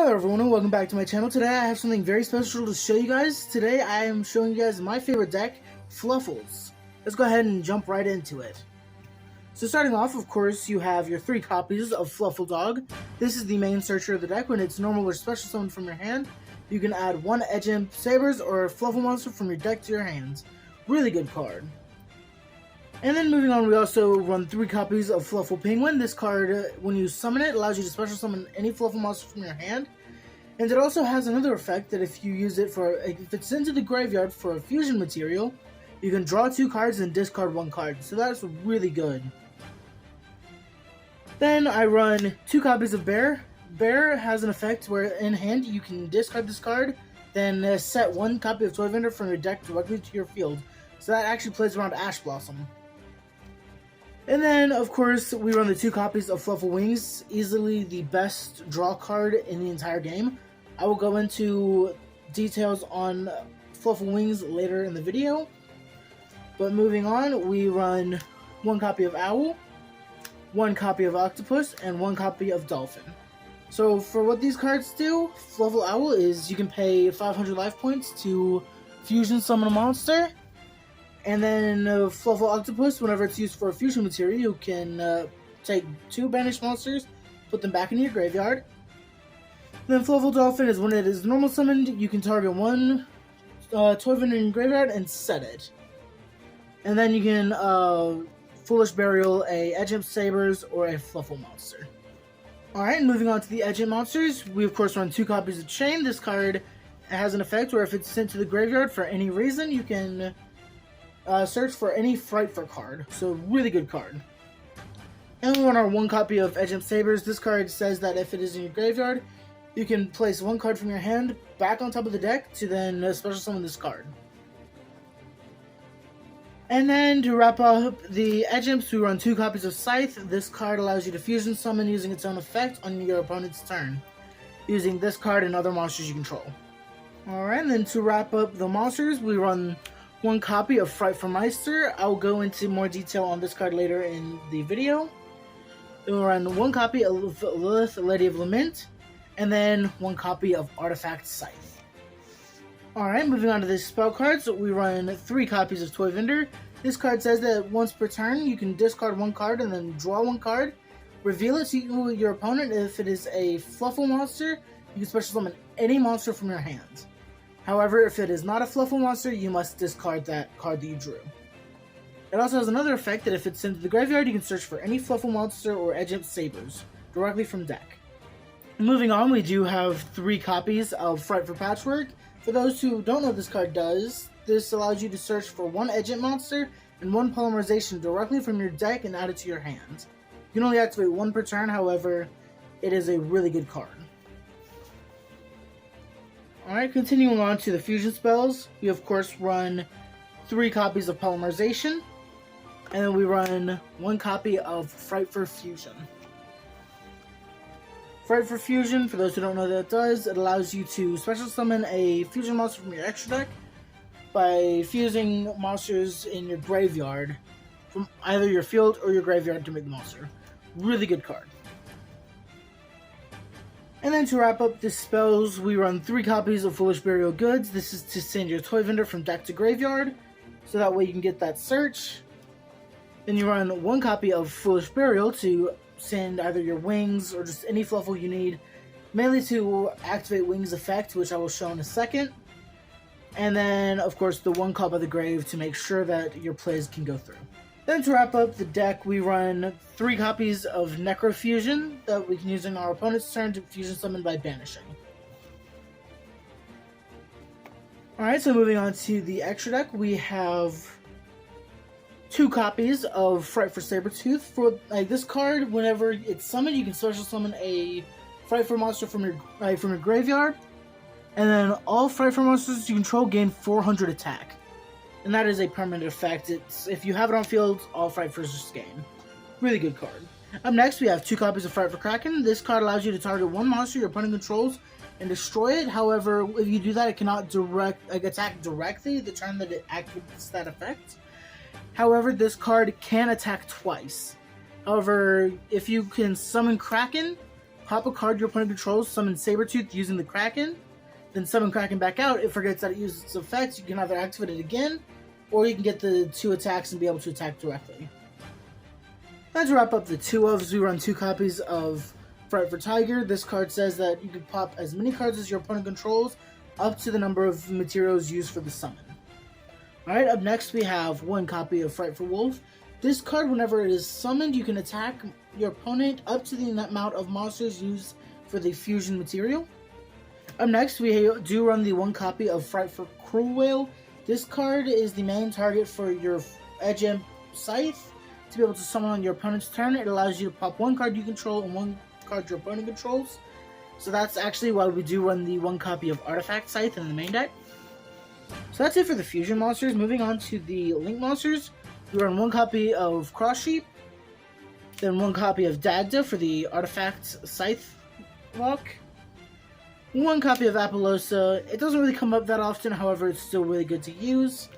Hello everyone and welcome back to my channel. Today I have something very special to show you guys. Today I am showing you guys my favorite deck, Fluffals. Let's go ahead and jump right into it. So starting off, of course, you have your 3 copies of Fluffal Dog. This is the main searcher of the deck. When it's normal or special summoned from your hand, you can add 1 Edge Imp Sabers or a Fluffal monster from your deck to your hands. Really good card. And then moving on, we also run 3 copies of Fluffal Penguin. This card, when you summon it, allows you to special summon any Fluffal monster from your hand. And it also has another effect that if you use it if it's into the graveyard for a fusion material, you can draw 2 cards and discard 1 card. So that's really good. Then I run 2 copies of Bear. Bear has an effect where in hand you can discard this card, then set 1 copy of Toy Vendor from your deck directly to your field. So that actually plays around Ash Blossom. And then, of course, we run the 2 copies of Fluffal Wings, easily the best draw card in the entire game. I will go into details on Fluffal Wings later in the video. But moving on, we run 1 copy of Owl, 1 copy of Octopus, and 1 copy of Dolphin. So for what these cards do, Fluffal Owl is you can pay 500 life points to fusion summon a monster. And then Fluffal Octopus, whenever it's used for a fusion material, you can take 2 banished monsters, put them back into your graveyard. Then Fluffal Dolphin is when it is normal summoned, you can target 1 Toy Vendor in your graveyard and set it. And then you can Foolish Burial a Edge Imp Sabers or a Fluffal monster. Alright, moving on to the Edge Imp monsters, we of course run 2 copies of Chain. This card has an effect where if it's sent to the graveyard for any reason, you can search for any Frightful card, so really good card. And we want our 1 copy of Edge Imp Sabers. This card says that if it is in your graveyard, you can place 1 card from your hand back on top of the deck to then special summon this card. And then to wrap up the Edge Imps, we run 2 copies of Scythe. This card allows you to fusion summon using its own effect on your opponent's turn, using this card and other monsters you control. Alright, and then to wrap up the monsters, we run 1 copy of Frightful Meister. I'll go into more detail on this card later in the video. Then we'll run 1 copy of Lilith, Lady of Lament, and then 1 copy of Artifact Scythe. Alright, moving on to the spell cards, we run 3 copies of Toy Vendor. This card says that once per turn, you can discard 1 card and then draw 1 card. Reveal it to your opponent. If it is a Fluffal monster, you can special summon any monster from your hand. However, if it is not a Fluffal monster, you must discard that card that you drew. It also has another effect that if it's sent to the graveyard, you can search for any Fluffal monster or Edge Imp Sabers directly from deck. Moving on, we do have 3 copies of Frightful Patchwork. For those who don't know what this card does, this allows you to search for 1 Edge Imp monster and 1 polymerization directly from your deck and add it to your hand. You can only activate 1 per turn, however, it is a really good card. Alright, continuing on to the fusion spells, we of course run 3 copies of Polymerization, and then we run 1 copy of Frightful Fusion. Frightful Fusion, for those who don't know what that does, it allows you to special summon a fusion monster from your extra deck by fusing monsters in your graveyard from either your field or your graveyard to make the monster. Really good card. And then to wrap up the spells, we run 3 copies of Foolish Burial Goods. This is to send your Toy Vendor from deck to graveyard, so that way you can get that search. Then you run 1 copy of Foolish Burial to send either your Wings or just any Fluffal you need, mainly to activate Wings effect, which I will show in a second. And then, of course, the 1 Call by the Grave to make sure that your plays can go through. Then to wrap up the deck, we run 3 copies of Necrofusion that we can use in our opponent's turn to fusion summon by banishing. Alright, so moving on to the extra deck, we have 2 copies of Frightful Sabertooth. For this card, whenever it's summoned, you can special summon a Frightful monster from your graveyard, and then all Frightful monsters you control gain 400 attack. And that is a permanent effect. If you have it on field, all Frightfuls just gain. Really good card. Up next, we have 2 copies of Frightful Kraken. This card allows you to target 1 monster your opponent controls and destroy it. However, if you do that, it cannot attack directly the turn that it activates that effect. However, this card can attack twice. However, if you can summon Kraken, pop a card your opponent controls, summon Sabretooth using the Kraken, then summon Kraken back out. It forgets that it uses its effects. You can either activate it again, or you can get the 2 attacks and be able to attack directly. And to wrap up the 2 ofs, we run 2 copies of Frightful Tiger. This card says that you can pop as many cards as your opponent controls, up to the number of materials used for the summon. Alright, up next we have 1 copy of Frightful Wolf. This card, whenever it is summoned, you can attack your opponent up to the amount of monsters used for the fusion material. Up next, we do run the 1 copy of Frightful Cruel Whale. This card is the main target for your Edge Imp Scythe. To be able to summon on your opponent's turn, it allows you to pop 1 card you control and 1 card your opponent controls. So that's actually why we do run the 1 copy of Artifact Scythe in the main deck. So that's it for the fusion monsters. Moving on to the link monsters, we run 1 copy of Cross Sheep, then 1 copy of Dagda for the Artifact Scythe lock, 1 copy of Apollosa. It doesn't really come up that often, however, it's still really good to use.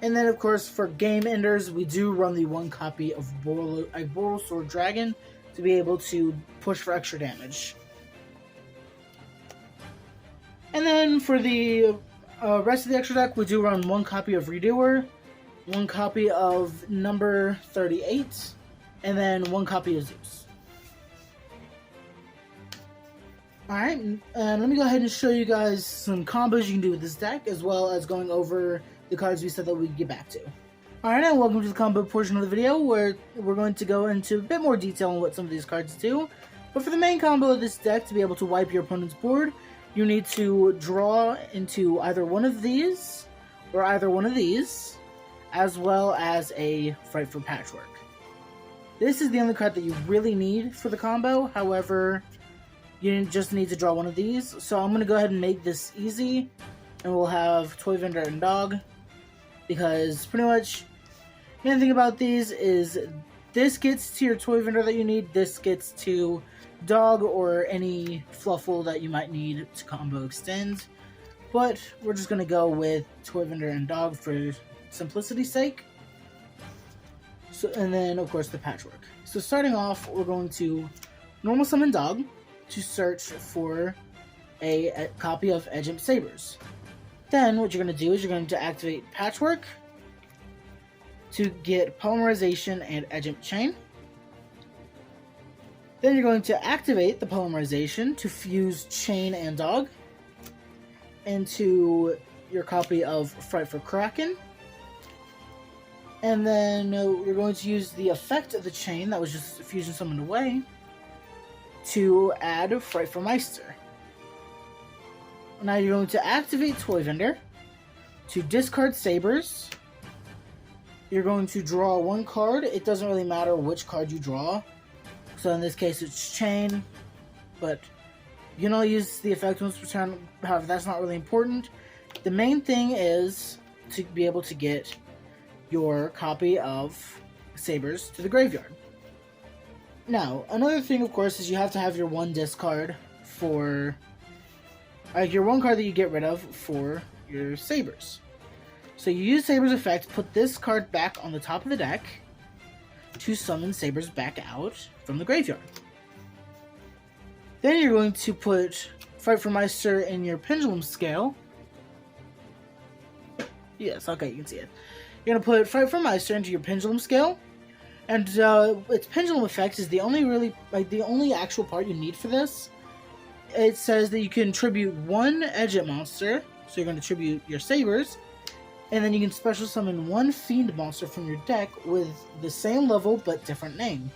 And then, of course, for game enders, we do run the 1 copy of Borosword Dragon to be able to push for extra damage. And then for the rest of the extra deck, we do run 1 copy of Redoer, 1 copy of number 38, and then 1 copy of Zeus. Alright, and let me go ahead and show you guys some combos you can do with this deck, as well as going over the cards we said that we'd get back to. Alright, and welcome to the combo portion of the video, where we're going to go into a bit more detail on what some of these cards do. But for the main combo of this deck, to be able to wipe your opponent's board, you need to draw into either one of these, or either one of these, as well as a Frightful Patchwork. This is the only card that you really need for the combo, however, you just need to draw one of these. So I'm going to go ahead and make this easy, and we'll have Toy Vendor and Dog, because pretty much the main thing about these is this gets to your Toy Vendor that you need, this gets to Dog or any Fluffal that you might need to combo extend. But we're just going to go with Toy Vendor and Dog for simplicity's sake. So, and then, of course, the Patchwork. So starting off, we're going to normal summon Dog to search for a copy of Edge Imp Sabers. Then what you're going to do is you're going to activate Patchwork to get Polymerization and Edge Imp Chain. Then you're going to activate the Polymerization to fuse Chain and Dog into your copy of Frightful Kraken. And then you're going to use the effect of the Chain that was just fusion summoned away to add Frightful Meister. Now you're going to activate Toy Vendor to discard Sabers. You're going to draw 1 card. It doesn't really matter which card you draw. So in this case it's Chain, but you can only use the effect once per turn. However, that's not really important. The main thing is to be able to get your copy of Sabers to the graveyard. Now, another thing, of course, is you have to have your 1 discard for your 1 card that you get rid of for your Sabers. So you use Sabers effect, put this card back on the top of the deck to summon Sabers back out from the graveyard. Then you're going to put Frightful Meister in your Pendulum Scale. Yes, okay, you can see it. You're going to put Frightful Meister into your Pendulum Scale, and its Pendulum effect is the only actual part you need for this. It says that you can tribute 1 Edge Imp monster, so you're going to tribute your Sabers, and then you can special summon 1 Fiend monster from your deck with the same level but different name.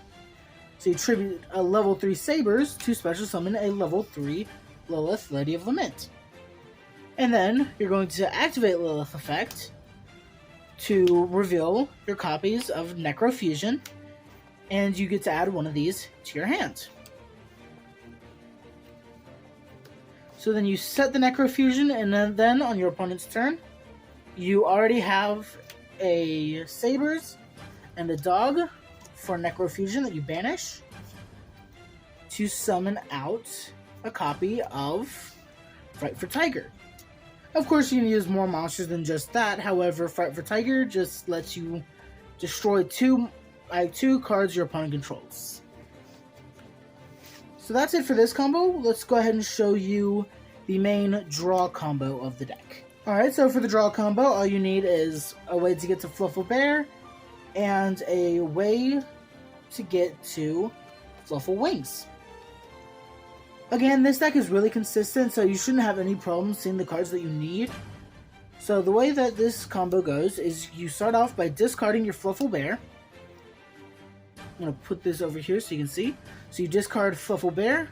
So you tribute a level 3 Sabers to special summon a level 3 Lilith, Lady of Lament. And then you're going to activate Lilith effect to reveal your copies of Necrofusion, and you get to add 1 of these to your hand. So then you set the Necrofusion, and then on your opponent's turn, you already have a Sabers and a Dog for Necrofusion that you banish to summon out a copy of Frightful Tiger. Of course, you can use more monsters than just that. However, Frightful Tiger just lets you destroy two cards your opponent controls. So that's it for this combo. Let's go ahead and show you the main draw combo of the deck. Alright, so for the draw combo, all you need is a way to get to Fluffal Bear and a way to get to Fluffal Wings. Again, this deck is really consistent, so you shouldn't have any problem seeing the cards that you need. So the way that this combo goes is you start off by discarding your Fluffal Bear. I'm going to put this over here so you can see. So you discard Fluffal Bear,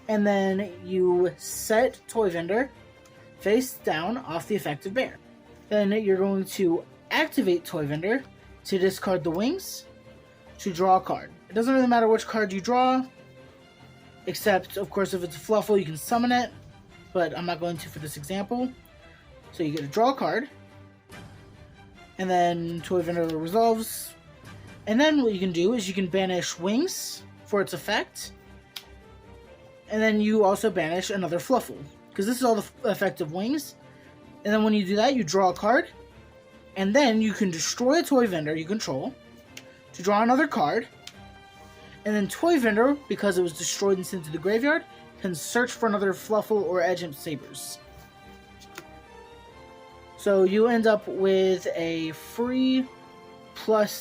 and then you set Toy Vendor face down off the effective bear. Then you're going to activate Toy Vendor to discard the wings to draw a card. It doesn't really matter which card you draw, except, of course, if it's a Fluffal, you can summon it, but I'm not going to for this example. So you get to draw a card, and then Toy Vendor resolves. And then what you can do is you can banish Wings for its effect, and then you also banish another Fluffal, because this is all the effect of Wings. And then when you do that, you draw a card, and then you can destroy a Toy Vendor you control to draw another card, and then Toy Vendor, because it was destroyed and sent to the graveyard, can search for another Fluffal or Edge Sabers. So you end up with a free +2.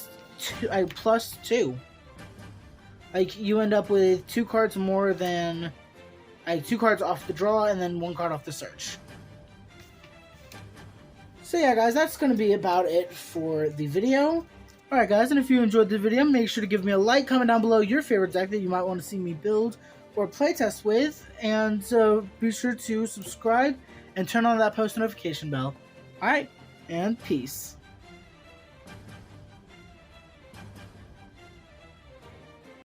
Like, you end up with 2 cards more than 2 cards off the draw and then 1 card off the search. So yeah, guys, that's going to be about it for the video. Alright, guys, and if you enjoyed the video, make sure to give me a like, comment down below your favorite deck that you might want to see me build or playtest with, and be sure to subscribe and turn on that post notification bell. Alright, and peace.